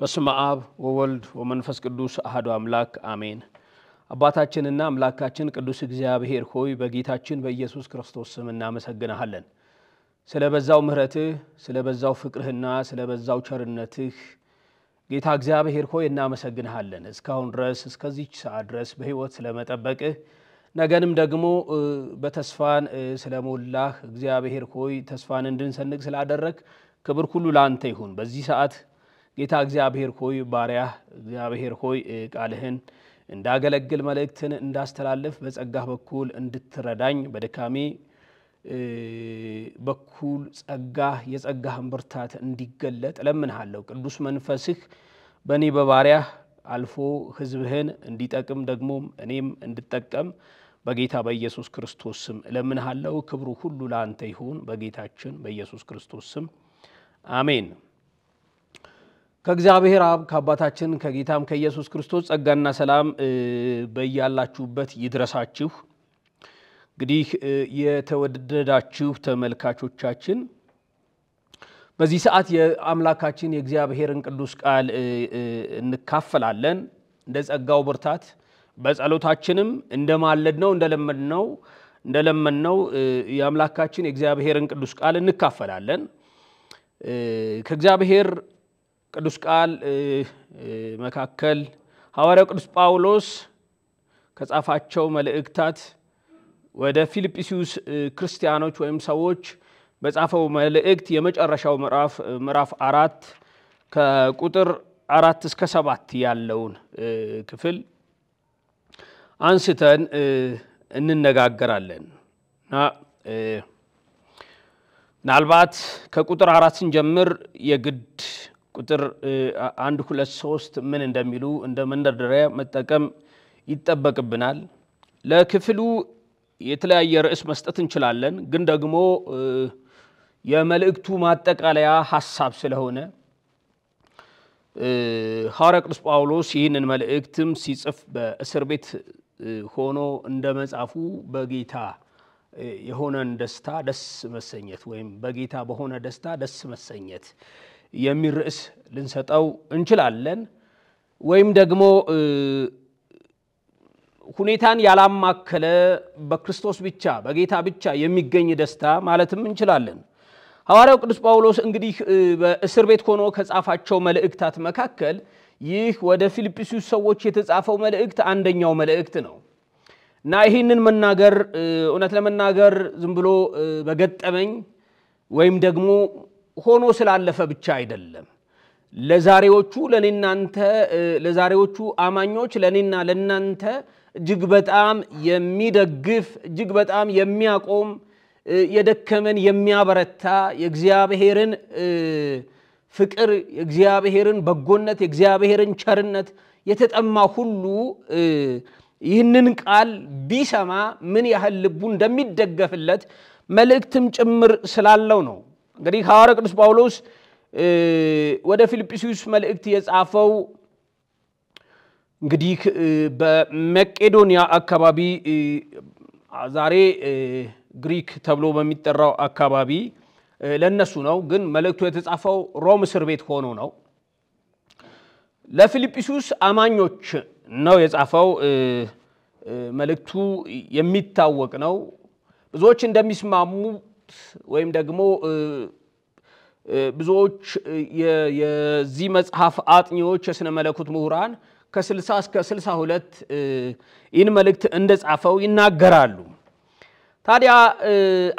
በስመ አብ ወወልድ ወመንፈስ ቅዱስ አሐዱ አምላክ አሜን። አባታችንና አምላካችን ቅዱስ እግዚአብሔር ሆይ በጌታችን በኢየሱስ ክርስቶስ ስም እናመሰግናለን። ስለበዛው ምህረትህ፣ ስለበዛው ፍቅርህና ስለበዛው ቸርነትህ ጌታ እግዚአብሔር ሆይ እናመሰግናለን። እስካሁን ድረስ እስከዚህ ሰዓት ድረስ በህይወት ስለመጠበቅህ ነገንም ደግሞ በተስፋን ስለሞላህ እግዚአብሔር ሆይ ተስፋን እንድንሰንቅ ስላደረክ ክብር ሁሉ ላንተ ይሁን። በዚህ ሰዓት ጌታ እግዚአብሔር ሆይ ባሪያ እግዚአብሔር ሆይ ቃልህን እንዳገለግል መልእክትን እንዳስተላልፍ በጸጋህ በኩል እንድትረዳኝ በድካሜ በኩል ጸጋህ የጸጋህን ብርታት እንዲገለጥ ለምንሃለሁ። ቅዱስ መንፈስህ በእኔ በባሪያ አልፎ ህዝብህን እንዲጠቅም ደግሞ እኔም እንድጠቀም በጌታ በኢየሱስ ክርስቶስ ስም ለምንሃለሁ። ክብሩ ሁሉ ላንተ ይሁን በጌታችን በኢየሱስ ክርስቶስ ስም አሜን። ከእግዚአብሔር አብ ከአባታችን ከጌታም ከኢየሱስ ክርስቶስ ጸጋና ሰላም በእያላችሁበት ይድረሳችሁ። እንግዲህ የተወደዳችሁ ተመልካቾቻችን በዚህ ሰዓት የአምላካችን የእግዚአብሔርን ቅዱስ ቃል እንካፈላለን። እንደ ጸጋው ብርታት በጸሎታችንም እንደማለድነው እንደለመንነው የአምላካችን የእግዚአብሔርን ቅዱስ ቃል እንካፈላለን። ከእግዚአብሔር ቅዱስ ቃል መካከል ሐዋርያው ቅዱስ ጳውሎስ ከጻፋቸው መልእክታት ወደ ፊልጵስዩስ ክርስቲያኖች ወይም ሰዎች በጻፈው መልእክት የመጨረሻው ምዕራፍ 4 ከቁጥር 4 እስከ 7 ያለውን ክፍል አንስተን እንነጋገራለን። ምናልባት ከቁጥር 4 ስንጀምር የግድ ቁጥር 1 2 3 ምን እንደሚሉ እንደ መንደርደሪያ መጠቀም ይተበቅብናል። ለክፍሉ የተለያየ ርዕስ መስጠት እንችላለን፣ ግን ደግሞ የመልእክቱ ማጠቃለያ ሐሳብ ስለሆነ ሐዋርያው ቅዱስ ጳውሎስ ይህንን መልእክትም ሲጽፍ በእስር ቤት ሆኖ እንደመጻፉ በጌታ የሆነን ደስታ ደስ መሰኘት ወይም በጌታ በሆነ ደስታ ደስ መሰኘት የሚል ርዕስ ልንሰጠው እንችላለን። ወይም ደግሞ ሁኔታን ያላማከለ በክርስቶስ ብቻ በጌታ ብቻ የሚገኝ ደስታ ማለትም እንችላለን። ሐዋርያው ቅዱስ ጳውሎስ እንግዲህ በእስር ቤት ሆኖ ከጻፋቸው መልእክታት መካከል ይህ ወደ ፊልጵስዩስ ሰዎች የተጻፈው መልእክት አንደኛው መልእክት ነው እና ይህንን መናገር እውነት ለመናገር ዝም ብሎ በገጠመኝ ወይም ደግሞ ሆኖ ስላለፈ ብቻ አይደለም። ለዛሬዎቹ አማኞች ለኔና ለናንተ እጅግ በጣም የሚደግፍ እጅግ በጣም የሚያቆም የደከመን የሚያበረታ የእግዚአብሔርን ፍቅር የእግዚአብሔርን በጎነት የእግዚአብሔርን ቸርነት የተጠማ ሁሉ ይህንን ቃል ቢሰማ ምን ያህል ልቡ እንደሚደገፍለት መልእክትም ጭምር ስላለው ነው። እንግዲህ ሐዋርያው ቅዱስ ጳውሎስ ወደ ፊልጵስዩስ መልእክት የጻፈው እንግዲህ በመቄዶንያ አካባቢ ዛሬ ግሪክ ተብሎ በሚጠራው አካባቢ ለነሱ ነው፣ ግን መልእክቱ የተጻፈው ሮም እስር ቤት ሆኖ ነው። ለፊልጵስዩስ አማኞች ነው የጻፈው። መልእክቱ የሚታወቅ ነው። ብዙዎች እንደሚስማሙት ወይም ደግሞ ብዙዎች የዚህ መጽሐፍ አጥኚዎች የሥነ መለኮት ምሁራን ከ60 እስከ 62 ይህን መልእክት እንደጻፈው ይናገራሉ። ታዲያ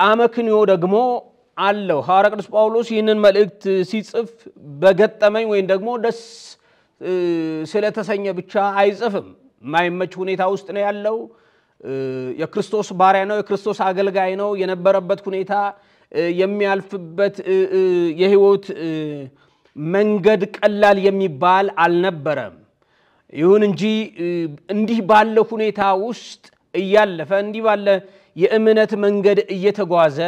አመክንዮ ደግሞ አለው። ሐዋርያው ቅዱስ ጳውሎስ ይህንን መልእክት ሲጽፍ በገጠመኝ ወይም ደግሞ ደስ ስለተሰኘ ብቻ አይጽፍም። ማይመች ሁኔታ ውስጥ ነው ያለው። የክርስቶስ ባሪያ ነው፣ የክርስቶስ አገልጋይ ነው። የነበረበት ሁኔታ የሚያልፍበት የህይወት መንገድ ቀላል የሚባል አልነበረም። ይሁን እንጂ እንዲህ ባለ ሁኔታ ውስጥ እያለፈ እንዲህ ባለ የእምነት መንገድ እየተጓዘ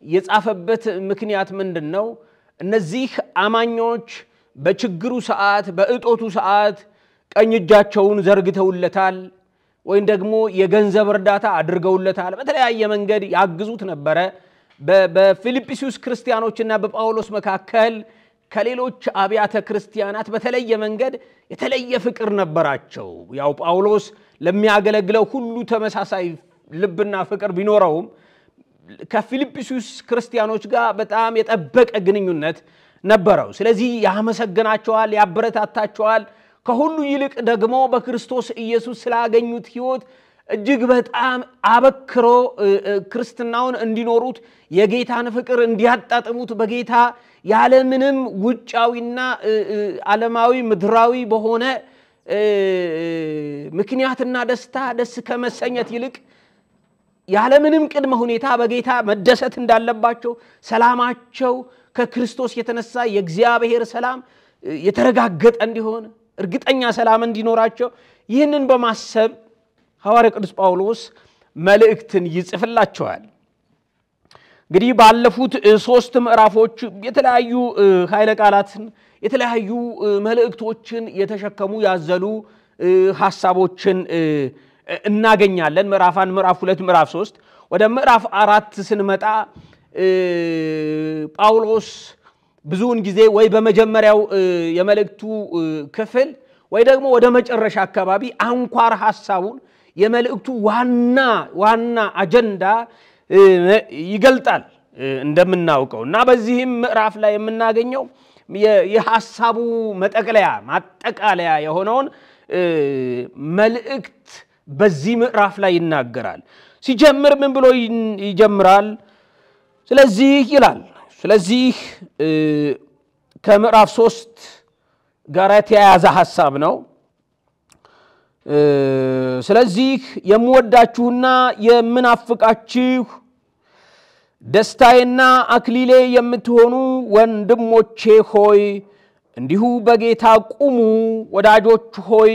የጻፈበት ምክንያት ምንድነው? እነዚህ አማኞች በችግሩ ሰዓት በእጦቱ ሰዓት ቀኝ እጃቸውን ዘርግተውለታል ወይም ደግሞ የገንዘብ እርዳታ አድርገውለታል። በተለያየ መንገድ ያግዙት ነበረ። በፊልጵስዩስ ክርስቲያኖችና በጳውሎስ መካከል ከሌሎች አብያተ ክርስቲያናት በተለየ መንገድ የተለየ ፍቅር ነበራቸው ያው ጳውሎስ ለሚያገለግለው ሁሉ ተመሳሳይ ልብና ፍቅር ቢኖረውም ከፊልጵስዩስ ክርስቲያኖች ጋር በጣም የጠበቀ ግንኙነት ነበረው ስለዚህ ያመሰግናቸዋል ያበረታታቸዋል ከሁሉ ይልቅ ደግሞ በክርስቶስ ኢየሱስ ስላገኙት ሕይወት እጅግ በጣም አበክሮ ክርስትናውን እንዲኖሩት የጌታን ፍቅር እንዲያጣጥሙት በጌታ ያለ ምንም ውጫዊና ዓለማዊ ምድራዊ በሆነ ምክንያትና ደስ ከመሰኘት ይልቅ ያለ ምንም ቅድመ ሁኔታ በጌታ መደሰት እንዳለባቸው ሰላማቸው ከክርስቶስ የተነሳ የእግዚአብሔር ሰላም የተረጋገጠ እንዲሆን እርግጠኛ ሰላም እንዲኖራቸው ይህንን በማሰብ ሐዋርያው ቅዱስ ጳውሎስ መልእክትን ይጽፍላቸዋል እንግዲህ ባለፉት 3 ምዕራፎች የተለያዩ ኃይለ ቃላትን የተለያዩ መልእክቶችን የተሸከሙ ያዘሉ ሐሳቦችን እናገኛለን ምዕራፍ 1 ምዕራፍ 2 ምዕራፍ 3 ወደ ምዕራፍ 4 ስንመጣ ጳውሎስ ብዙውን ጊዜ ወይ በመጀመሪያው የመልእክቱ ክፍል ወይ ደግሞ ወደ መጨረሻ አካባቢ አንኳር ሐሳቡን የመልእክቱ ዋና አጀንዳ ይገልጣል እንደምናውቀውና በዚህም ምዕራፍ ላይ የምናገኘው የሐሳቡ ማጠቃለያ የሆነውን መልእክት በዚህ ምዕራፍ ላይ ይናገራል ሲጀምር ምን ብሎ ይጀምራል ስለዚህ ይላል ስለዚህ ከምዕራፍ 3 ጋር የተያያዘ ሐሳብ ነው ስለዚህ የምወዳችሁና የምናፍቃችሁ ደስታዬና አክሊሌ የምትሆኑ ወንድሞቼ ሆይ እንዲሁ በጌታ ቁሙ ወዳጆች ሆይ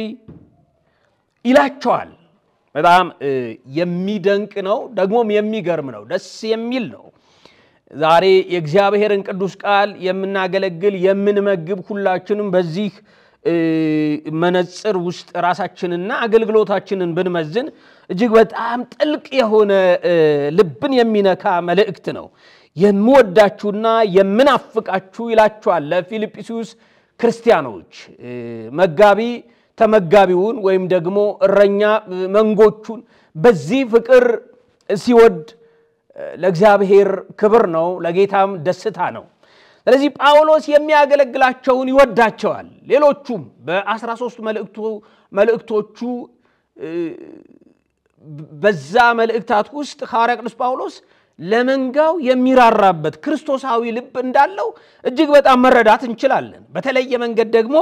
ይላቸዋል በጣም የሚደንቅ ነው ደግሞም የሚገርም ነው ደስ የሚል ነው ዛሬ የእግዚአብሔርን ቅዱስ ቃል የምናገለግል የምንመግብ ሁላችንም በዚህ መነጽር ውስጥ ራሳችንና አገልግሎታችንን ብንመዝን እጅግ በጣም ጥልቅ የሆነ ልብን የሚነካ መልእክት ነው የምወዳችሁና የምናፍቃችሁ ይላቸዋል ለፊልጵስዩስ ክርስቲያኖች መጋቢ ተመጋቢውን ወይም ደግሞ እረኛ መንጎቹን በዚህ ፍቅር ሲወድ ለእግዚአብሔር ክብር ነው ለጌታም ደስታ ነው ስለዚህ ጳውሎስ የሚያገለግላቸውን ይወዳቸዋል ሌሎቹም በ13 መልእክቶቹ በዛ መልእክታት ውስጥ ሐዋርያው ቅዱስ ጳውሎስ ለመንጋው የሚራራበት ክርስቶሳዊ ልብ እንዳለው እጅግ በጣም መረዳት እንችላለን በተለየ መንገድ ደግሞ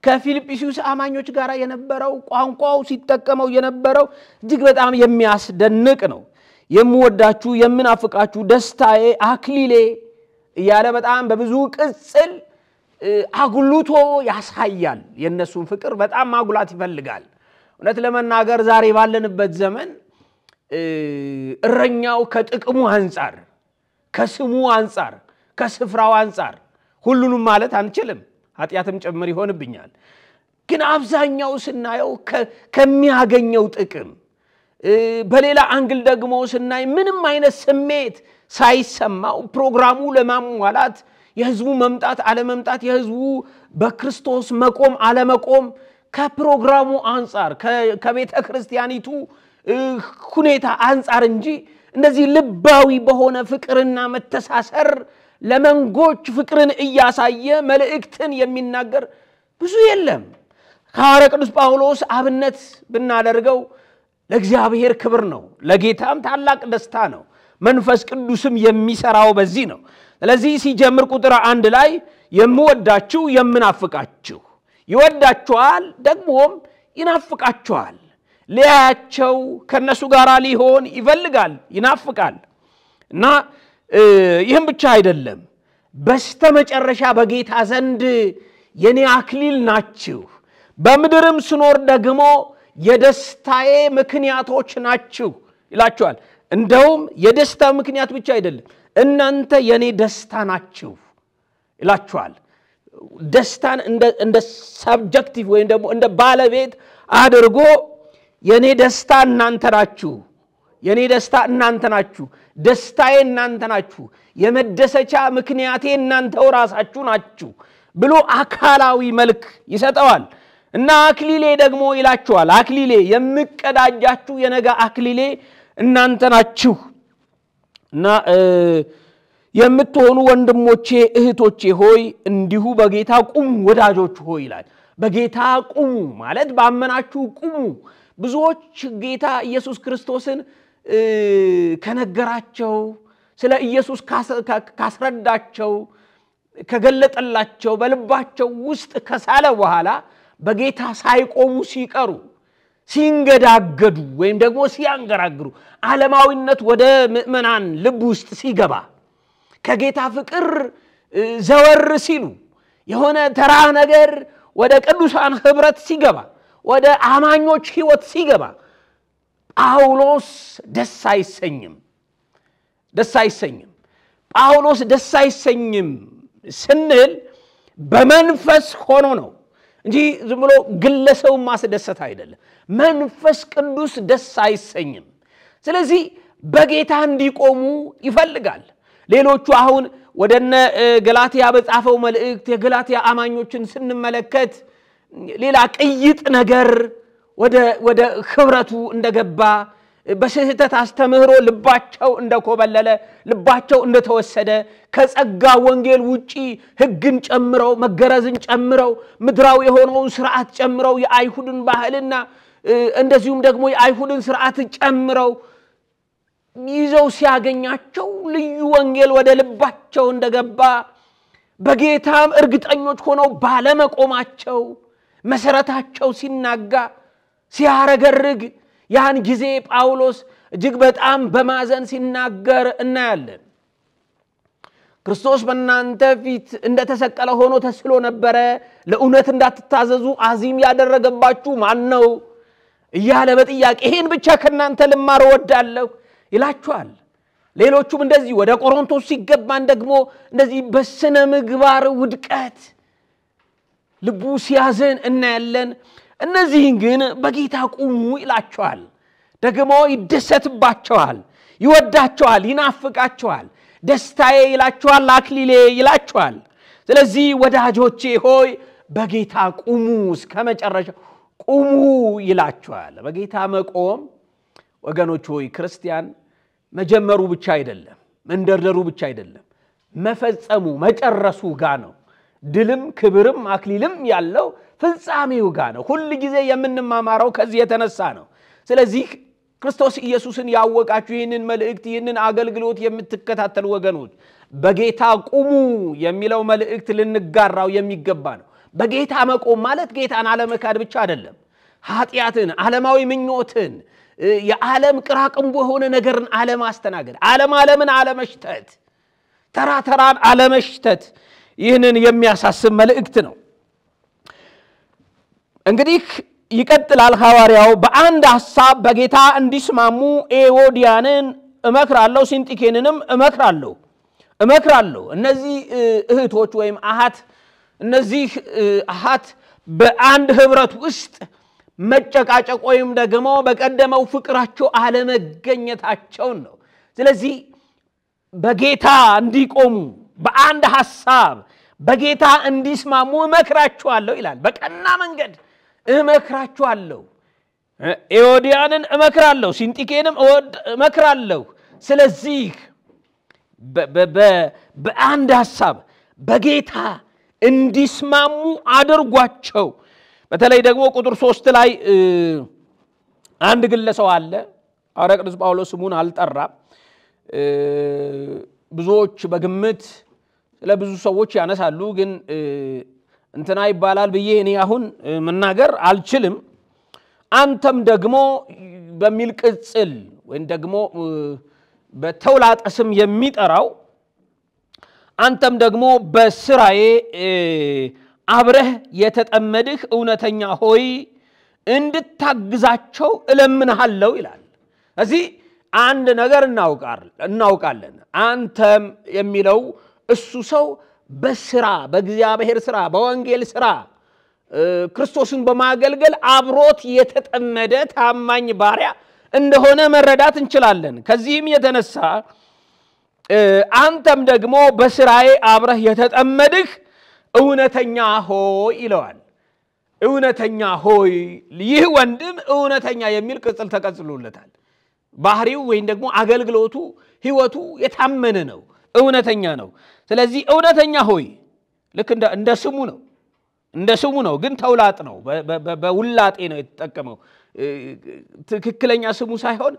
ከፊልጵስዩስ አማኞች ጋር የነበረው ቋንቋው ሲጠቀመው የነበረው እጅግ በጣም የሚያስደንቅ ነው የምወዳችሁ የምናፍቃችሁ ደስታዬ አክሊሌ ያለ በጣም በብዙ ቅጽል አጉልቶ ያሳያል የነሱን ፍቅር በጣም ማጉላት ይፈልጋል እውነት ለመናገር ዛሬ ባለንበት ዘመን እረኛው ከጥቅሙ አንፃር ከስሙ አንፃር ከስፍራው አንፃር ሁሉንም ማለት አንችልም ኃጢያትም ጭምር ይሆንብኛል ግን አብዛኛው ስናየው ከሚያገኘው ጥቅም በሌላ አንግል ደግሞ ስናይ ምንም አይነት ስሜት ሳይሰማው ፕሮግራሙ ለማሟላት የህዝቡ መምጣት አለመምጣት የህዝቡ በክርስቶስ መቆም አለመቆም ከፕሮግራሙ አንፃር ከቤተ ክርስቲያኒቱ ሁኔታ አንፃር እንጂ እንደዚህ ልባዊ በሆነ ፍቅርና መተሳሰር ለመንጎች ፍቅርን እያሳየ መልእክትን የሚናገር ብዙ የለም ሐዋርያው ቅዱስ ጳውሎስ አብነት ብናደርገው ለእግዚአብሔር ክብር ነው ለጌታም ታላቅ ደስታ ነው መንፈስ ቅዱስም የሚሰራው በዚህ ነው ስለዚህ ሲጀምር ቁጥር 1 ላይ የምወዳችሁ የምናፍቃችሁ ይወዳችኋል ደግሞም ይናፍቃችኋል ሊያያቸው ከነሱ ጋር ሊሆን ይፈልጋል ይናፍቃል እና ይህም ብቻ አይደለም በስተመጨረሻ በጌታ ዘንድ የኔ አክሊል ናችሁ በምድርም ስኖር ደግሞ የደስታዬ ምክንያቶች ናችሁ ይላቸዋል እንደውም የደስታ ምክንያት ብቻ አይደለም እናንተ የኔ ደስታ ናችሁ ይላቸዋል ደስታን እንደ ሰብጀክቲቭ ወይ ደግሞ እንደ ባለቤት አድርጎ የኔ ደስታ እናንተ ናችሁ የኔ ደስታ እናንተ ናችሁ ደስታዬ እናንተ ናችሁ የመደሰቻ ምክንያቴ እናንተው ራሳችሁ ናችሁ ብሎ አካላዊ መልክ ይሰጠዋል እና አክሊሌ ደግሞ ይላችኋል አክሊሌ የምቀዳጃችሁ የነገ አክሊሌ እናንተ ናችሁ እና የምትሆኑ ወንድሞቼ እህቶቼ ሆይ እንዲሁ በጌታ ቁሙ ወዳጆች ሆይ ይላል በጌታ ቁሙ ማለት ባመናችሁ ቁሙ ብዙዎች ጌታ ኢየሱስ ክርስቶስን ከነገራቸው ስለ ኢየሱስ ካስረዳቸው ከገለጠላቸው በልባቸው ውስጥ ከሳለ በኋላ በጌታ ሳይቆሙ ሲቀሩ ሲንገዳገዱ ወይም ደግሞ ሲያንገራግሩ ዓለማዊነት ወደ ምእመናን ልብ ውስጥ ሲገባ ከጌታ ፍቅር ዘወር ሲሉ የሆነ ተራ ነገር ወደ ቅዱሳን ህብረት ሲገባ ወደ አማኞች ህይወት ሲገባ ጳውሎስ ደስ አይሰኝም ጳውሎስ ደስ አይሰኝም ስንል በመንፈስ ሆኖ ነው እንጂ ዝም ብሎ ግለሰው ማስደሰት አይደለም መንፈስ ቅዱስ ደስ አይሰኝም ስለዚህ በጌታ እንዲቆሙ ይፈልጋል ሌሎቹ አሁን ወደነ ገላትያ በጻፈው መልእክት የገላትያ አማኞችን ስንመለከት ሌላ ቅይጥ ነገር ወደ ህብረቱ እንደገባ በስህተት አስተምህሮ ልባቸው እንደኮበለለ ልባቸው እንደተወሰደ ከጸጋ ወንጌል ውጪ ህግን ጨምረው መገረዝን ጨምረው ምድራዊ የሆነውን ሥርዓት ጨምረው የአይሁድን ባህልና እንደዚሁም ደግሞ የአይሁድን ሥርዓት ጨምረው ይዘው ሲያገኛቸው ልዩ ወንጌል ወደ ልባቸው እንደገባ በጌታም እርግጠኞች ሆነው ባለመቆማቸው መሰረታቸው ሲናጋ ሲያረገርግ ያን ጊዜ ጳውሎስ እጅግ በጣም በማዘን ሲናገር እናያለን ክርስቶስ በእናንተ ፊት እንደተሰቀለ ሆኖ ተስሎ ነበር ለእውነት እንዳትታዘዙ አዚም ያደረገባችሁ ማን ነው እያለ በጥያቄ ይሄን ብቻ ከናንተ ልማር ወዳለሁ ይላችኋል ሌሎቹም እንደዚህ ወደ ቆሮንቶስ ሲገባን ደግሞ እንደዚህ በስነ ምግባር ውድቀት ልቡ ሲያዘን እናያለን እነዚህን ግን በጌታ ቁሙ ይላችኋል ደግሞ ይደሰትባቸዋል ይወዳቸዋል ይናፍቃቸዋል ደስታዬ ይላችኋል አክሊሌ ይላችኋል ስለዚህ ወዳጆቼ ሆይ በጌታ ቁሙ እስከመጨረሻ ቁሙ ይላችኋል በጌታ መቆም ወገኖች ሆይ ክርስቲያን መጀመሩ ብቻ አይደለም መንደርደሩ ብቻ አይደለም መፈጸሙ መጨረሱ ጋር ነው ድልም ክብርም አክሊልም ያለው ፍጻሜው ጋር ነው ሁሉ ጊዜ የምንማማረው ከዚህ የተነሳ ነው ስለዚህ ክርስቶስ ኢየሱስን ያወቃችሁ ይህንን መልእክት ይህንን አገልግሎት የምትከታተሉ ወገኖች በጌታ ቁሙ የሚለው መልእክት ልንጋራው የሚገባ ነው በጌታ መቆም ማለት ጌታን አለመካድ ብቻ አይደለም ኃጢያትን ዓለማዊ ምኞትን የዓለም ቅራቅንቦ ሆነ ነገርን አለማስተናገድ ዓለምን አለመሽተት ተራተራን አለመሽተት ይህንን የሚያሳስብ መልእክት ነው እንግዲህ ይቀጥላል ሐዋርያው በአንድ ሐሳብ በጌታ እንዲስማሙ ኤዎዲያንን እመክራለሁ ሲንጢኬንንም እመክራለሁ እነዚህ እህቶች ወይም አሃት እነዚህ አሃት በአንድ ህብረት ውስጥ መጨቃጨቅ ወይም ደግሞ በቀደመው ፍቅራቸው አለመገኘታቸው ነው ስለዚህ በጌታ እንዲቆሙ በአንድ ሐሳብ በጌታ እንዲስማሙ እመክራቸዋለሁ ይላል በቀና መንገድ እመክራቸዋለሁ ኤዎዲያንን እመክራለሁ ሲንጢኬንም እመክራለሁ ስለዚህ በአንድ ሐሳብ በጌታ እንዲስማሙ አድርጓቸው በተለይ ደግሞ ቁጥር 3 ላይ አንድ ግለሰው አለ ሐዋርያ ቅዱስ ጳውሎስ ስሙን አልጠራም ብዙዎች በግምት ለብዙ ሰዎች ያነሳሉ ግን እንትና ይባላል በየ እኔ አሁን መናገር አልችልም አንተም ደግሞ በሚል ቅጽል ወይም ደግሞ በተውላጠ ስም የሚጠራው አንተም ደግሞ በስራዬ አብረህ የተጠመድህ እውነተኛ ሆይ እንድታግዛቸው እለምንሃለሁ ይላል እዚህ አንድ ነገር እናውቃለን አንተም የሚለው እሱ ሰው በስራ በእግዚአብሔር ስራ በወንጌል ስራ ክርስቶስን በማገልገል አብሮት የተጠመደ ታማኝ ባሪያ እንደሆነ መረዳት እንችላለን ከዚህም የተነሳ አንተም ደግሞ በስራዬ አብረህ የተጠመድህ እውነተኛ ሆይ ይለዋል እውነተኛ ሆይ ይህ ወንድም እውነተኛ የሚል ቅጽል ተቀጽሎለታል ባህሪው ወይም ደግሞ አገልግሎቱ ህይወቱ የታመነ ነው እውነተኛ ነው ስለዚህ እውነተኛ ሆይ ልክ እንደ ስሙ ነው ግን ተውላጥ ነው በውላጤ ነው የተጠቀመው ትክክለኛ ስሙ ሳይሆን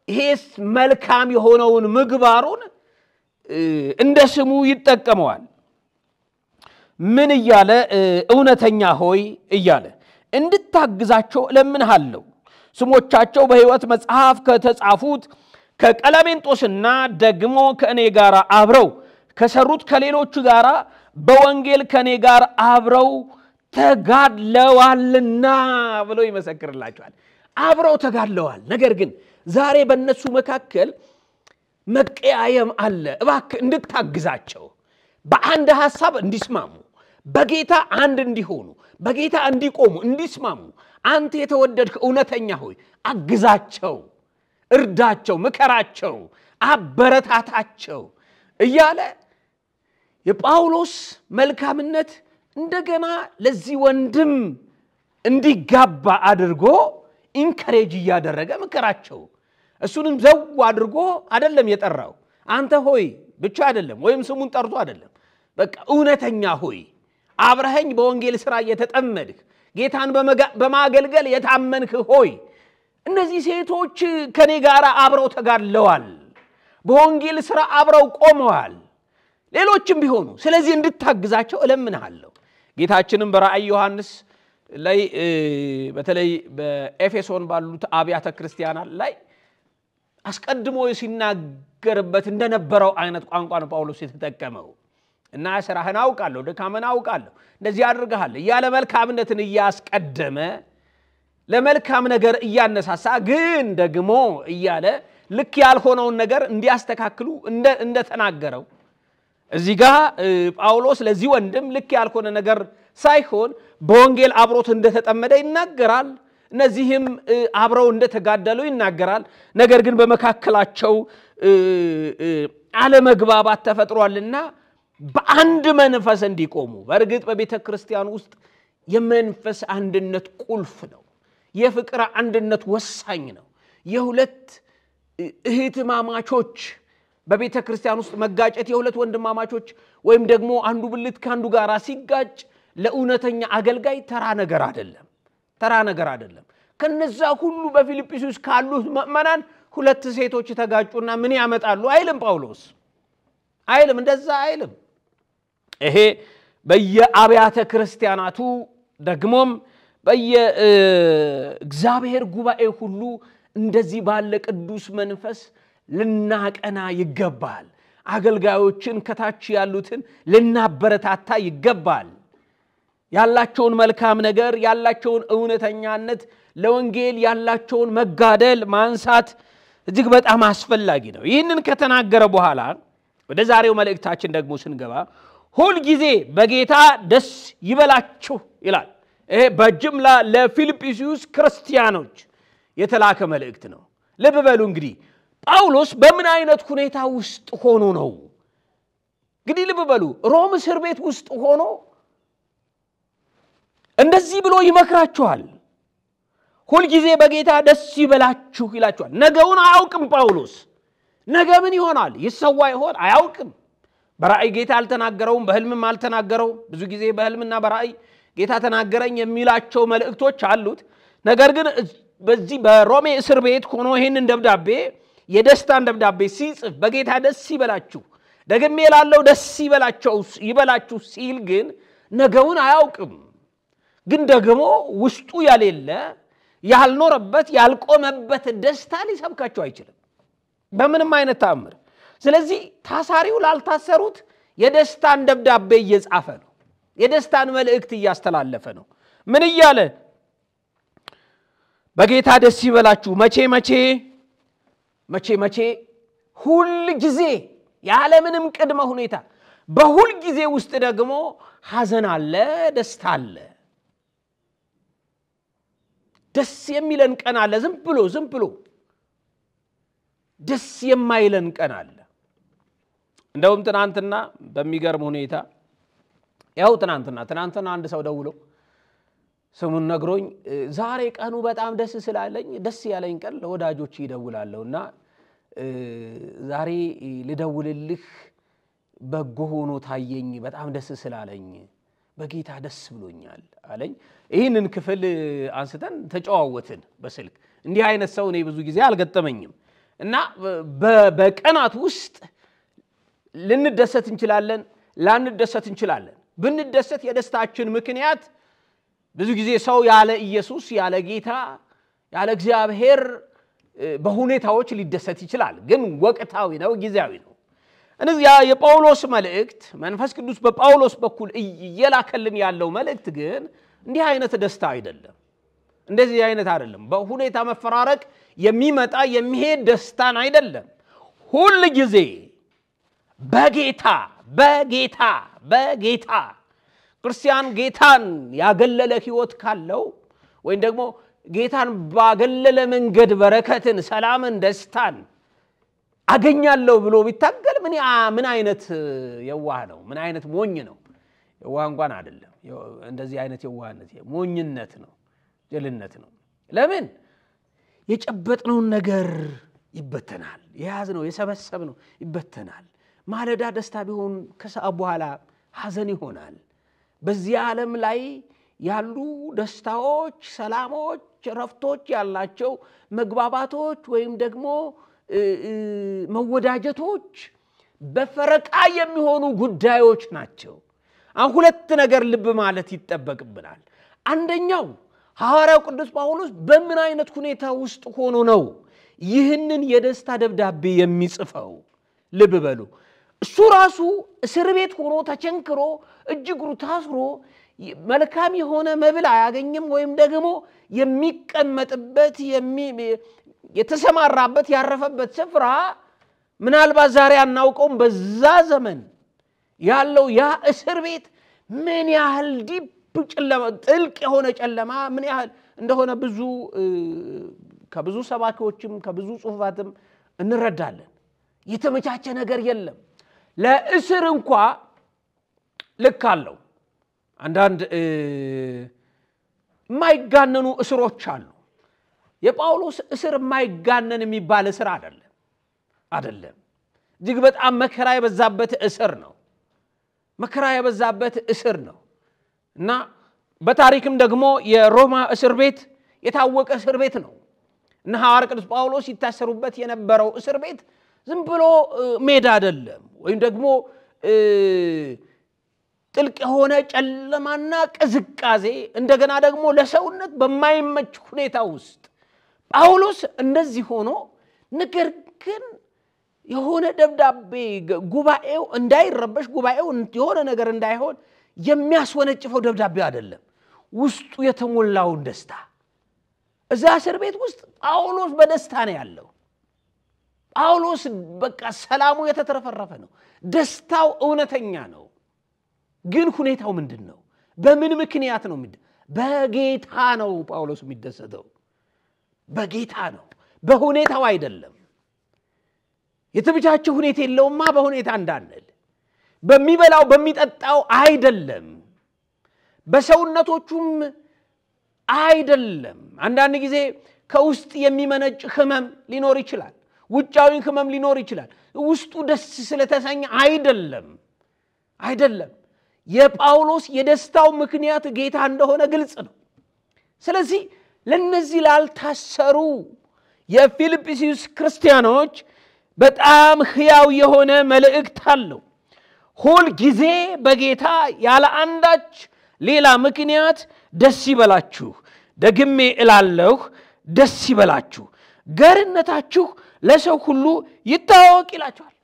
ይሄስ መልካም የሆነውን ምግባሩን እንደ ስሙ ይጠቀመዋል ምን ይያለ እውነተኛ ሆይ ይያለ እንድታግዛቸው ለምንሃለው ስሞቻቸው በሕይወት መጽሐፍ ከተጻፉት ከቀለሜንጦስና ደግሞ ከኔ ጋር አብረው ከሰሩት ከሌሎቹ ጋር በወንጌል ከኔ ጋር አብረው ተጋድለዋልና ብሎ ይመሰክርላቸዋል አብረው ተጋድለዋል ነገር ግን ዛሬ በእነሱ መካከል መቀያየም አለ እባክህ እንድታግዛቸው በአንድ ሐሳብ እንዲስማሙ በጌታ አንድ እንዲሆኑ በጌታ እንዲቆሙ እንዲስማሙ አንተ የተወደድክ እውነተኛ ሆይ አግዛቸው እርዳቸው ምከራቸው አበረታታቸው እያለ የጳውሎስ መልካምነት እንደገና ለዚህ ወንድም እንዲጋባ አድርጎ ኢንከሬጅ ያደረገ ምከራቸው እሱንም ዘው አድርጎ አይደለም የጠራው አንተ ሆይ ብቻ አይደለም ወይም ስሙን ጠርቶ አይደለም በቃ እውነተኛ ሆይ አብረኸኝ በወንጌል ሥራ የተጠመድክ ጌታን በማገልገል የታመንክ ሆይ እነዚህ ሴቶች ከኔ ጋር አብረው ተጋድለዋል በወንጌል ሥራ አብረው ቆመዋል ሌሎችም ቢሆኑ ስለዚህ እንድታግዛቸው እለምንሃለሁ ጌታችንም በራእይ ዮሐንስ ላይ በተለይ በኤፌሶን ባሉት አብያተ ክርስቲያናት ላይ አስቀድሞ ሲናገርበት እንደነበረው አይነት ቋንቋ ነው ጳውሎስ የተጠቀመው እና ስራህን አውቃለሁ ደካመን አውቃለሁ እንደዚህ አድርገሃል ያለ መልካምነትን ያስቀደመ ለመልካም ነገር ያነሳሳ ግን ደግሞ እያለ ልክ ያልሆነውን ነገር እንዲያስተካክሉ እንደተናገረው እዚህ ጋር ጳውሎስ ለዚህ ወንድም ልክ ያልሆነ ነገር ሳይሆን በወንጌል አብሮት እንደተጠመደ ይናገራል እነዚህም አብረው እንደተጋደሉ ይናገራል ነገር ግን በመካከላቸው አለመግባባት ተፈጥሯልና በአንድ መንፈስ እንዲቆሙ በርግጥ በቤተ ክርስቲያን ውስጥ የመንፈስ አንድነት ቁልፍ ነው የፍቅር አንድነት ወሳኝ ነው የሁለት እህትማማቾች በቤተ ክርስቲያን ውስጥ መጋጨት የሁለት ወንድማማቾች ወይም ደግሞ አንዱ ብልት ካንዱ ጋራ ሲጋጭ ለኡነተኛ አገልጋይ ተራ ነገር አይደለም ከነዛ ሁሉ በፊልጵስዩስ ካሉት ማናን ሁለት ሴቶች ተጋጩና ምን ያመጣሉ አይልም ጳውሎስ አይልም እንደዛ አይልም ይሄ በየአብያተ ክርስቲያናቱ ደግሞም በየእግዚአብሔር ጉባኤ ሁሉ እንደዚህ ባለ ቅዱስ መንፈስ ልናቀና ይገባል አገልጋዮችን ከታች ያሉትን ልናበረታታ ይገባል ያላቸውን መልካም ነገር ያላቸውን እውነተኛነት ለወንጌል ያላቸውን መጋደል ማንሳት እጅግ በጣም አስፈላጊ ነው ይህንን ከተናገረ በኋላ ወደ ዛሬው መልእክታችን ደግሞ ስንገባ ሁሉ ጊዜ በጌታ ደስ ይበላችሁ ይላል ይሄ በጅምላ ለፊልጵስዩስ ክርስቲያኖች የተላከ መልእክት ነው ልብ በሉ እንግዲህ ጳውሎስ በምን አይነት ሁኔታ ውስጥ ሆኖ ነው እንግዲህ ልብ በሉ ሮም እስር ቤት ውስጥ ሆኖ እንደዚህ ብሎ ይመክራቸዋል ሁሉ ጊዜ በጌታ ደስ ይበላችሁ ይላቸዋል ነገውን አያውቅም ጳውሎስ ነገ ምን ይሆናል ይሰዋ ይሆን አያውቅም በራእይ ጌታ አልተናገረውም በህልምም አልተናገረው ብዙ ጊዜ በህልምና በራእይ ጌታ ተናገረኝ የሚላቸው መልእክቶች አሉት ነገር ግን በዚህ በሮሜ እስር ቤት ሆኖ ይሄንን ደብዳቤ የደስታን ደብዳቤ ሲጽፍ በጌታ ደስ ይበላችሁ ደግሜ ይላለው ደስ ይበላችሁ ሲል ግን ነገውን አያውቅም ግን ደግሞ ውስጡ ያሌለ ያልኖረበት ያልቆመበት ደስታ ሊሰብካቸው አይችልም በምንም አይነት ታምር ስለዚህ ታሳሪው ላልታሰሩት የደስታን ደብዳቤ እየጻፈ ነው የደስታን መልእክት እያስተላለፈ ነው ምን ይያለ በጌታ ደስ ይበላችሁ መቼ ሁሉ ጊዜ ያለ ምንም ቅድመ ሁኔታ በሁሉ ጊዜ ውስጥ ደግሞ ሐዘን አለ ደስታ አለ ደስ የሚለን ቀን አለ ዝም ብሎ ደስ የማይለን ቀን አለ እንደውም ትናንትና በሚገርም ሁኔታ ያው ትናንትና አንድ ሰው ደውሎ ስሙን ነግሮኝ ዛሬ ቀኑ በጣም ደስ ያለኝ ቀን ለወዳጆች ይደውላለውና ዛሬ ልደውልልህ በጎ ሆኖ ታየኝ በጣም ደስ ስላለኝ በጌታ ደስ ብሎኛል አለኝ ይሄንን ክፍል አንስተን ተጫዋወትን በስልክ እንዲህ አይነት ሰው እኔ ብዙ ጊዜ አልገጠመኝም እና በቀናት ውስጥ ልንደሰት እንችላለን ላንደሰት እንችላለን ብንደሰት የደስታችን ምክንያት ብዙ ጊዜ ሰው ያለ ኢየሱስ ያለ ጌታ ያለ እግዚአብሔር በሁኔታዎች ሊደሰት ይችላል ግን ወቅታዊ ነው ጊዜያዊ ነው እንዚያ የጳውሎስ መልእክት መንፈስ ቅዱስ በጳውሎስ በኩል እየላከልን ያለው መልእክት ግን እንዲህ አይነት ደስታ አይደለም እንደዚህ አይነት አይደለም በሁኔታ መፈራረቅ የሚመጣ የሚሄድ ደስታን አይደለም ሁሉ ጊዜ በጌታ ክርስቲያን ጌታን ያገለለ ህይወት ካለው ወይ ደግሞ ጌታን ባገለለ መንገድ በረከትን ሰላምን ደስታን አገኛለሁ ብሎ ቢታገል ምን አይነት የዋህ ነው ምን አይነት ሞኝ ነው የዋህ እንኳን አይደለም እንደዚህ አይነት የዋህነት ሞኝነት ነው ጀልነት ነው ለምን የጨበጥነው ነገር ይበተናል የያዝነው የሰበሰብነው ይበተናል ማለዳ ደስታ ቢሆን ከሰዓት በኋላ ሐዘን ይሆናል በዚህ ዓለም ላይ ያሉ ደስታዎች ሰላሞች ረፍቶች ያላቸው መግባባቶች ወይም ደግሞ መወዳጀቶች በፈረቃ የሚሆኑ ጉዳዮች ናቸው አሁን ሁለት ነገር ልብ ማለት ይተበቅብናል አንደኛው ሐዋርያው ቅዱስ ጳውሎስ በምን አይነት ሁኔታ ውስጥ ሆኖ ነው ይህንን የደስታ ደብዳቤ የሚጽፈው ልብ በሉ እሱ ራሱ እስር ቤት ሆኖ ተቸንክሮ እጅግሩ ታስሮ መልካም የሆነ መብል አያገኝም ወይም ደግሞ የሚቀመጥበት የተሰማራበት ያረፈበት ስፍራ ምናልባት ዛሬ አናውቀውም በዛ ዘመን ያለው ያ እስር ቤት ምን ያህል ዲፕ ጨለማ ጥልቅ የሆነ ጨለማ ምን ያህል እንደሆነ ከብዙ ሰባኪዎችም ከብዙ ጽሑፋትም እንረዳለን የተመቻቸ ነገር የለም ለእስር እንኳን ልካለው አንዳንድ ማይጋነኑ እስሮች አሉ የጳውሎስ እስር ማይጋነን የሚባል እስር አይደለም እጅግ በጣም መከራ የበዛበት እስር ነው እና በታሪክም ደግሞ የሮማ እስር ቤት የታወቀ እስር ቤት ነው እና ሐዋርያው ቅዱስ ጳውሎስ ይታሰሩበት የነበረው እስር ቤት ዝም ብሎ ሜዳ አይደለም ወይም ደግሞ ጥልቅ የሆነ ጨለማና ቅዝቃዜ እንደገና ደግሞ ለሰውነት በማይመች ሁኔታ ውስጥ ጳውሎስ እንደዚህ ሆኖ ነገር ግን የሆነ ደብዳቤ ጉባኤው እንዳይረበሽ ጉባኤው የሆነ ነገር እንዳይሆን የሚያስወነጭፈው ደብዳቤ አይደለም ውስጡ የተሞላው ደስታ እዛ እስር ቤት ውስጥ ጳውሎስ በደስታ ነው ያለው ጳውሎስ በቃ ሰላሙ የተተረፈረፈ ነው ደስታው እውነተኛ ነው ግን ሁኔታው ምንድነው በምን ምክንያት ነው በጌታ ነው ጳውሎስ የሚደሰተው በጌታ ነው በሁኔታው አይደለም የተመቻቸ ሁኔታ የለውማ በሁኔታ እንዳንል በሚበላው በሚጠጣው አይደለም በሰውነቶቹም አይደለም አንዳንድ ጊዜ ከውስጥ የሚመነጭ ህመም ሊኖር ይችላል ውጫዊ ህመም ሊኖር ይችላል ውስጡ ደስ ስለተሰኘ አይደለም የጳውሎስ የደስታው ምክንያት ጌታ እንደሆነ ግልጽ ነው ስለዚህ ለነዚህ ላልታሰሩ የፊልጵስዩስ ክርስቲያኖች በጣም ሕያው የሆነ መልእክት አለው ሁሉ ጊዜ በጌታ ያለ አንዳች ሌላ ምክንያት ደስ ይበላችሁ ደግሜ እላለሁ ደስ ይበላችሁ ገርነታችሁ ለሰው ሁሉ ይታወቅ ይላችኋል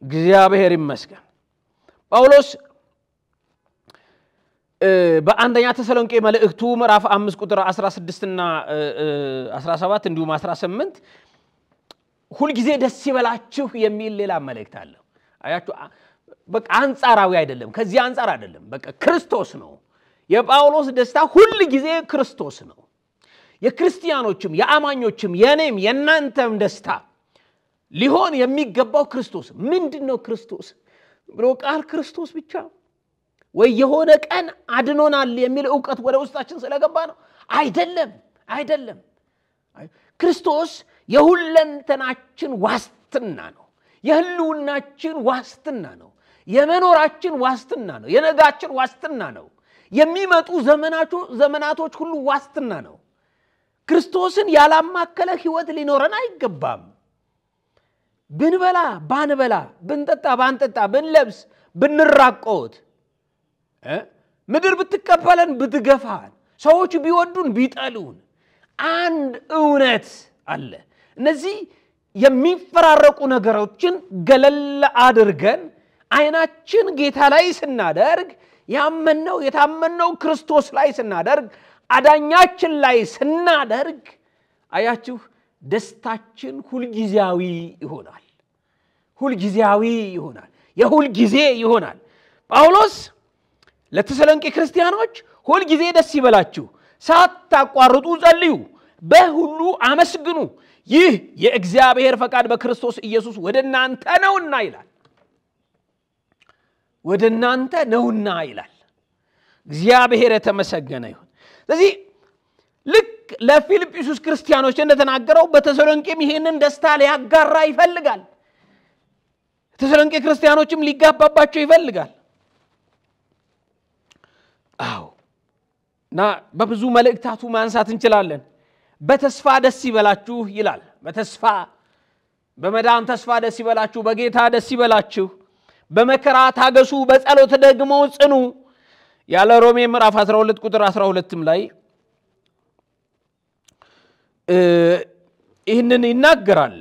እግዚአብሔር ይመስገን ጳውሎስ በአንደኛ ተሰሎንቄ መልእክቱ ምዕራፍ 5 ቁጥር 16 እና 17 እንዲሁም 18 ሁሉ ጊዜ ደስ ይበላችሁ የሚል ሌላ መልእክት አለ አያችሁ በቃ አንጻራዊ አይደለም ከዚህ አንጻር አይደለም በቃ ክርስቶስ ነው የጳውሎስ ደስታ ሁሉ ጊዜ ክርስቶስ ነው የክርስቲያኖችም የአማኞችም የኔም የናንተም ደስታ ሊሆን የሚገባው ክርስቶስ ምንድነው ክርስቶስ ብሎ ቃል ክርስቶስ ብቻ ወይ የሆነ ቀን አድኖናል የሚል ዕውቀት ወደ ውስጣችን ስለገባ ነው አይደለም ክርስቶስ የሁለንተናችን ዋስትና ነው የህልውናችን ዋስትና ነው የመኖራችን ዋስትና ነው የነጋችን ዋስትና ነው የሚመጡ ዘመናቶች ሁሉ ዋስትና ነው ክርስቶስን ያላማከለ ህይወት ሊኖረን አይገባም ብንበላ ባንበላ ብንጠጣ ባንጠጣ ብንለብስ ብንራቆት ምድር ብትቀበለን ብትገፋን ሰዎች ቢወዱን ቢጠሉን አንድ እውነት አለ እነዚህ የሚፈራረቁ ነገሮችን ገለል አድርገን አይናችን ጌታ ላይ ስናደርግ ያመነው የታመነው ክርስቶስ ላይ ስናደርግ አዳኛችን ላይ ስናደርግ አያችሁ ደስታችን ሁልጊዜያዊ ይሆናል የሁልጊዜ ይሆናል ጳውሎስ ለተሰሎንቄ ክርስቲያኖች ሁልጊዜ ደስ ይበላችሁ ሳታቋርጡ ጸልዩ በሁሉ አመስግኑ ይህ የእግዚአብሔር ፈቃድ በክርስቶስ ኢየሱስ ወደናንተ ነውና ይላል እግዚአብሔር የተመሰገነ ይሁን ስለዚህ ልክ ለፊልጵስዩስ ክርስቲያኖች እንደተናገረው በተሰሎንቄም ይሄንን ደስታ ሊያጋራ ይፈልጋል ተሰሎንቄ ክርስቲያኖችም ሊጋባባቸው ይፈልጋል ና በብዙ መልእክታቱ ማንሳት እንችላለን በተስፋ ደስ ይበላችሁ ይላል በተስፋ በመዳን ተስፋ ደስ ይበላችሁ በጌታ ደስ ይበላችሁ በመከራ ታገሱ በጸሎት ደግሞ ጽኑ ያለ ሮሜ ምዕራፍ 12 ቁጥር 12 ላይ ይህንን ይናገራል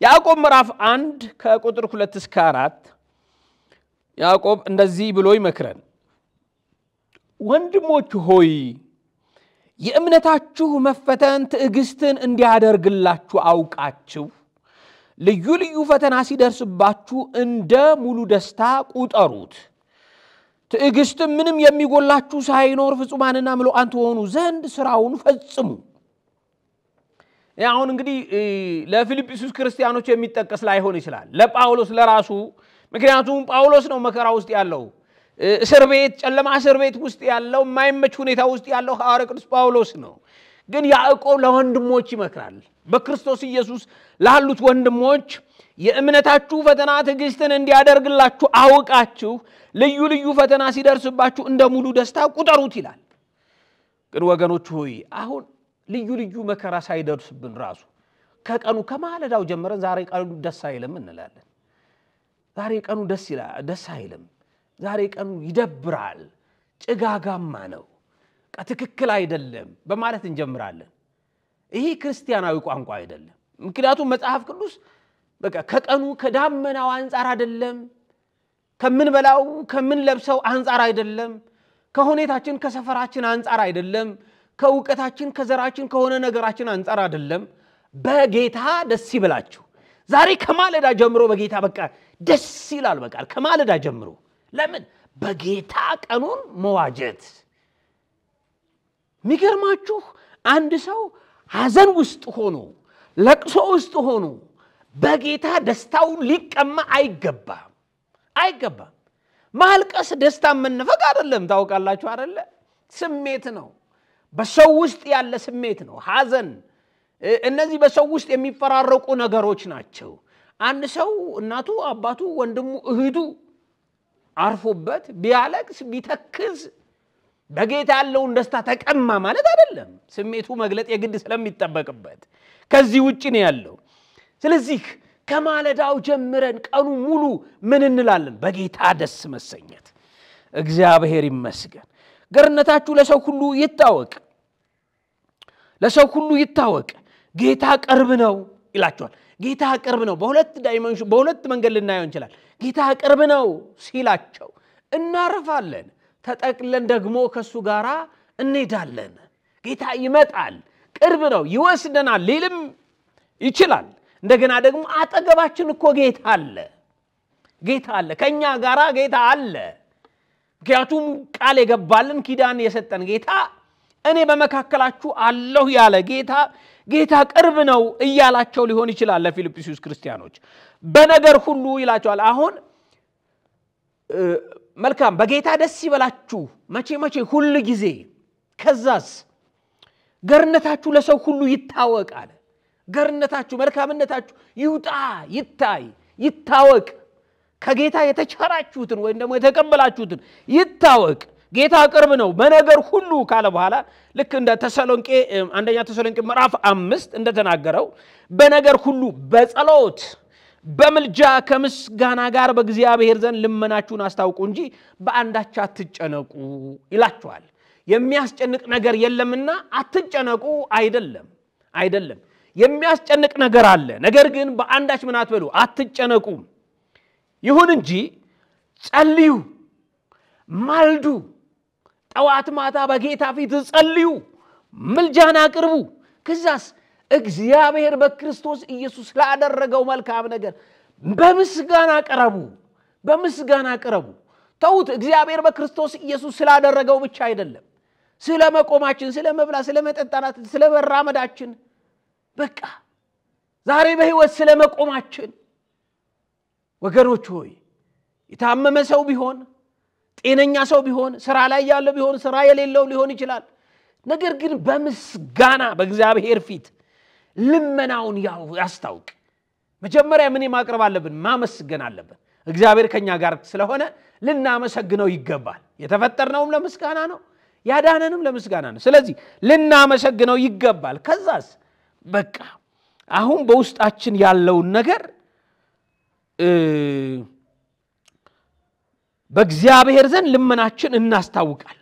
ያዕቆብ ምዕራፍ 1 ከቁጥር 2 እስከ 4 ያዕቆብ እንደዚህ ብሎ ይመክረን ወንድሞች ሆይ የእምነታችሁ መፈተን ትዕግስትን እንዲያደርግላችሁ አውቃችሁ ልዩ ልዩ ፈተና ሲደርስባችሁ እንደ ሙሉ ደስታ ቁጠሩት ትዕግስትም ምንም የሚጎላችሁ ሳይኖር ፍጹማንና ምሉዓን ትሆኑ ዘንድ ስራውን ፈጽሙ አሁን እንግዲህ ለፊልጵስዩስ ክርስቲያኖች የሚጠቀስ ላይሆን ይችላል ለጳውሎስ ለራሱ ምክንያቱም ጳውሎስ ነው መከራ ውስጥ ያለው እስር ቤት ጨለማ እስር ቤት ውስጥ ያለው ማይመች ሁኔታ ውስጥ ያለው ሐዋርያው ቅዱስ ጳውሎስ ነው ግን ያዕቆብ ለወንድሞች ይመክራል በክርስቶስ ኢየሱስ ላሉት ወንድሞች የእምነታችሁ ፈተና ትዕግስትን እንዲያደርግላችሁ አውቃችሁ ልዩ ልዩ ፈተና ሲደርስባችሁ እንደ ሙሉ ደስታ ቁጠሩት ይላል ግን ወገኖች ሆይ አሁን ልዩ ልዩ መከራ ሳይደርስብን ራሱ ከቀኑ ከማለዳው ጀምረን ዛሬ ቀኑ ደስ አይልም እንላለን ዛሬ ቀኑ ደስ አይልም ዛሬ ቀኑ ይደብራል ጭጋጋማ ነው ትክክል አይደለም በማለት እንጀምራለን ይሄ ክርስቲያናዊ ቋንቋ አይደለም ምክንያቱም መጽሐፍ ቅዱስ በቃ ከቀኑ ከዳመናው አንፃር አይደለም ከመንበላው ከመንለብሰው አንፃር አይደለም ከሁኔታችን ከሰፈራችን አንፃር አይደለም ከውቀታችን ከዘራችን ከሆነ ነገራችን አንፃር አይደለም በጌታ ደስ ይበላችሁ ዛሬ ከማለዳ ጀምሮ በጌታ በቃ ደስ ይላል በቃ ከማለዳ ጀምሮ ለምን በጌታ ቀኑን መዋጀት ሚገርማችሁ አንድ ሰው ሐዘን ውስጥ ሆኖ ለቅሶ ውስጥ ሆኖ በጌታ ደስታው ሊቀማ አይገባም ማልቀስ ደስታ መነፈቅ አይደለም ታውቃላችሁ አይደለ ስሜት ነው በሰው ውስጥ ያለ ስሜት ነው ሐዘን እነዚህ በሰው ውስጥ የሚፈራረቁ ነገሮች ናቸው አንድ ሰው እናቱ አባቱ ወንድሙ እህቱ አርፎበት ቢያለቅስ ቢተክዝ በጌታ ያለውን ደስታ ተቀማ ማለት አይደለም ስሜቱ መግለጥ የግድ ስለሚጠበቅበት ከዚህ ውጪ ነው ያለው ስለዚህ ከማለዳው ጀምረን ቀኑ ሙሉ ምን እንላለን በጌታ ደስ መሰኘት እግዚአብሔር ይመስገን ገርነታችሁ ለሰው ሁሉ ይታወቅ ጌታ ቅርብ ነው ይላችኋል ጌታ ቅርብ ነው በሁለት መንገድ ልናየው እንችላለን ጌታ ቅርብ ነው ሲላቸው እናርፋለን ተጠቅለን ደግሞ ከሱ ጋራ እንሄዳለን ጌታ ይመጣል ቅርብ ነው ይወስደናል ሊልም ይችላል እንደገና ደግሞ አጠገባችን እኮ ጌታ አለ ከኛ ጋራ ጌታ አለ ምክንያቱም ቃል የገባልን ኪዳን የሰጠን ጌታ እኔ በመካከላችሁ አለሁ ያለ ጌታ ቅርብ ነው እያላቸው ሊሆን ይችላል ለፊልጵስዩስ ክርስቲያኖች በነገር ሁሉ ይላቸዋል አሁን መልካም በጌታ ደስ ይበላችሁ መቼ ሁሉ ጊዜ ከዛስ ገርነታችሁ ለሰው ሁሉ ይታወቃል ገርነታችሁ መልካምነታችሁ ይውጣ ይታይ ይታወቅ ከጌታ የተቻራችሁትን ወይ ደግሞ የተቀበላችሁትን ይታወቅ ጌታ ቅርብ ነው በነገር ሁሉ ካለ በኋላ ልክ እንደ ተሰሎንቄ አንደኛ ተሰሎንቄ ምዕራፍ 5 እንደተናገረው በነገር ሁሉ በጸሎት በመልጃ ከምስጋና ጋር በእግዚአብሔር ዘንድ ልመናችሁን አስታውቁ እንጂ በአንዳች አትጨነቁ ይላችኋል የሚያስጨንቅ ነገር የለምና አትጨነቁ አይደለም የሚያስጨንቅ ነገር አለ ነገር ግን በአንዳች ምን አትበሉ አትጨነቁ ይሁን እንጂ ጸልዩ ማልዱ ጠዋት ማታ በጌታ ፊት ጸልዩ ምልጃና አቅርቡ ከዛስ እግዚአብሔር በክርስቶስ ኢየሱስ ላደረገው መልካም ነገር በምስጋና አቅርቡ ተውት እግዚአብሔር በክርስቶስ ኢየሱስ ስላደረገው ብቻ አይደለም ስለ መቆማችን ስለ መብላ ስለ መጠጣናት ስለ መራመዳችን በቃ ዛሬ በህይወት ስለ መቆማችን ወገኖች ሆይ የታመመ ሰው ቢሆን ጤነኛ ሰው ቢሆን ስራ ላይ ያለ ቢሆን ስራ የሌለው ሊሆን ይችላል ነገር ግን በምስጋና በእግዚአብሔር ፊት ልመናውን ያስታውቅ መጀመሪያ ምን ማቅረብ አለብን ማመስገን አለብን እግዚአብሔር ከኛ ጋር ስለሆነ ልናመሰግነው ይገባል የተፈጠርነውም ለምስጋና ነው ያዳነንም ለምስጋና ነው ስለዚህ ልናመሰግነው ይገባል ከዛስ በቃ አሁን በውስጣችን ያለው ነገር በእግዚአብሔር ዘንድ ልመናችን እናስታውቃለን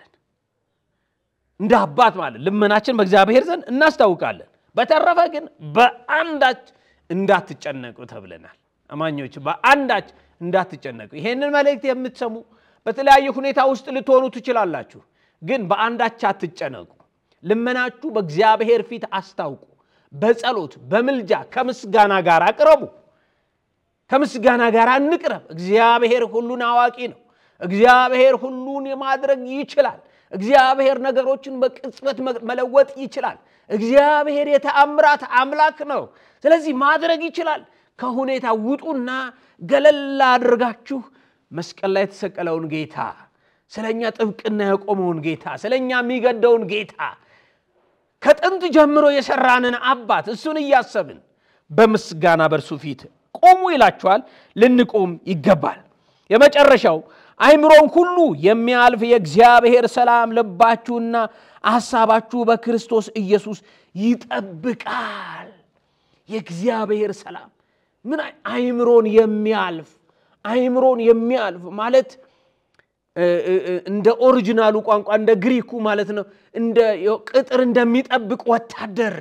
እንደ አባት ማለት ልመናችን በእግዚአብሔር ዘንድ እናስታውቃለን በተረፈ ግን በአንዳች እንዳትጨነቁ ተብለናል አማኞች በአንዳች እንዳትጨነቁ ይሄንን መልእክት የምትሰሙ በተለያየ ሁኔታ ውስጥ ልትሆኑ ትችላላችሁ ግን በአንዳች አትጨነቁ ልመናችሁ በእግዚአብሔር ፊት አስታውቁ በጸሎት በመልጃ ከምስጋና ጋር አቅርቡ ከምስጋና ጋር እንቅረብ እግዚአብሔር ሁሉን አዋቂ ነው እግዚአብሔር ሁሉን ማድረግ ይችላል እግዚአብሔር ነገሮችን በቅጽበት መለወጥ ይችላል እግዚአብሔር የተአምራት አምላክ ነው ስለዚህ ማድረግ ይችላል ከሁኔታ ውጡና ገለል አድርጋችሁ መስቀል ላይ ተሰቀለውን ጌታ ስለኛ ጥብቅና ያቆመውን ጌታ ስለኛ የሚገደውን ጌታ ከጥንት ጀምሮ የሰራንን አባት እሱን ያያሰብን በምስጋና በርሱ ፊት ቆሙ ይላችኋል ልንቆም ይገባል የመጨረሻው አይምሮን ሁሉ የሚያልፍ የእግዚአብሔር ሰላም ልባችሁና ሐሳባችሁ በክርስቶስ ኢየሱስ ይጠብቃል የእግዚአብሔር ሰላም ምን አይምሮን የሚያልፍ ማለት እንደ ኦሪጂናሉ ቋንቋ እንደ ግሪኩ ማለት ነው እንደ ቅጥር እንደሚጠብቅ ወታደር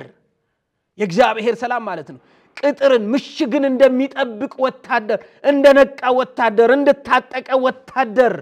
የእግዚአብሔር ሰላም ማለት ነው ቅጥርን ምሽግን እንደሚጠብቅ ወታደር እንደነቃ ወታደር እንደታጠቀ ወታደር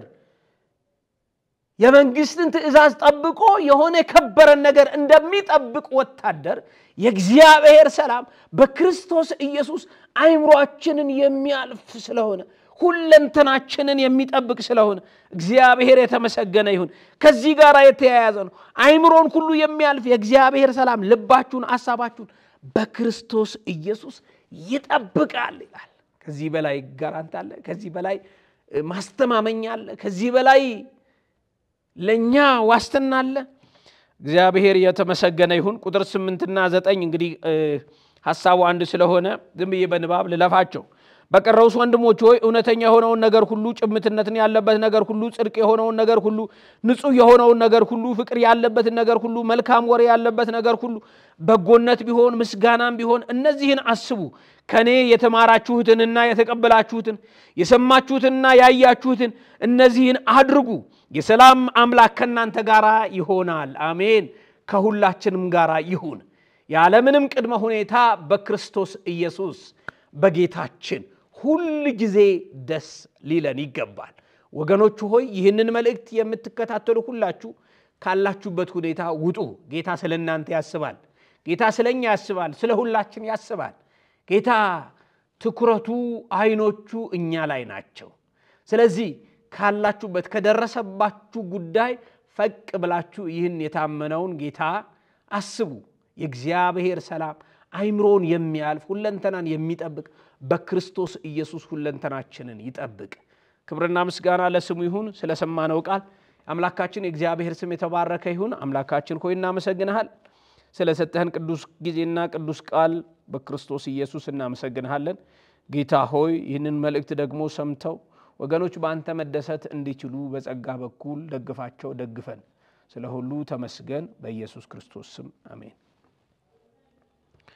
የመንግስትን ትእዛዝ ጠብቆ የሆነ ከበረ ነገር እንደሚጠብቅ ወታደር የእግዚአብሔር ሰላም በክርስቶስ ኢየሱስ አይምሮአችንን የሚያልፍ ስለሆነ ሁለንተናችንን የሚጠብቅ ስለሆነ እግዚአብሔር የተመሰገነ ይሁን ከዚህ ጋር የተያያዘ ነው አይምሮን ሁሉ የሚያልፍ የእግዚአብሔር ሰላም ልባችሁን ሐሳባችሁን በክርስቶስ ኢየሱስ ይጠብቃል ይላል ከዚህ በላይ ጋራንት አለ ከዚህ በላይ ማስተማመኛ አለ ከዚህ በላይ ለኛ ዋስትና አለ እግዚአብሔር የተመሰገነ ይሁን ቁጥር 8 እና 9 እንግዲህ ሐሳቡ አንድ ስለሆነ ዝም በንባብ ልለፋቸው በቀረውስ ወንድሞች ሆይ እውነተኛ የሆነውን ነገር ሁሉ ጭምትነትን ያለበት ነገር ሁሉ ጽድቅ የሆነውን ነገር ሁሉ ንጹህ የሆነውን ነገር ሁሉ ፍቅር ያለበት ነገር ሁሉ መልካም ወሬ ያለበት ነገር ሁሉ በጎነት ቢሆን ምስጋናም ቢሆን እነዚህን አስቡ ከኔ የተማራችሁትንና የተቀበላችሁትን የሰማችሁትንና ያያችሁትን እነዚህን አድርጉ የሰላም አምላክ ከናንተ ጋር ይሆናል አሜን ከሁላችንም ጋር ይሁን ያለምንም ቅድመ ሁኔታ በክርስቶስ ኢየሱስ በጌታችን ሁሉ ጊዜ ደስ ሊለን ይገባል ወገኖች ሆይ ይህንን መልእክት የምትከታተሉ ሁላችሁ ካላችሁበት ሁኔታ ውጡ ጌታ ስለናንተ ያስባል ጌታ ስለኛ ያስባል ስለ ሁላችን ያስባል ጌታ ትኩረቱ አይኖቹ እኛ ላይ ናቸው ስለዚህ ካላችሁበት ከደረሰባችሁ ጉዳይ ፈቅ ብላችሁ ይህን የታመነውን ጌታ አስቡ የእግዚአብሔር ሰላም አይምሮን የሚያልፍ ሁለንተናን የሚጠብቅ በክርስቶስ ኢየሱስ ሁለንተናችንን ይጠብቅ ክብርና ምስጋና ለስሙ ይሁን። ስለሰማነው ቃል አምላካችን የእግዚአብሔር ስም የተባረከ ይሁን። አምላካችን ሆይ እናመሰግንሃል። ስለሰጠህን ቅዱስ ጊዜና ቅዱስ ቃል በክርስቶስ ኢየሱስ እናመሰግንሃለን። ጌታ ሆይ ይህንን መልእክት ደግሞ ሰምተው ወገኖች በአንተ መደሰት እንዲችሉ በጸጋ በኩል ደግፋቸው፣ ደግፈን። ስለ ሁሉ ተመስገን። በኢየሱስ ክርስቶስ ስም አሜን።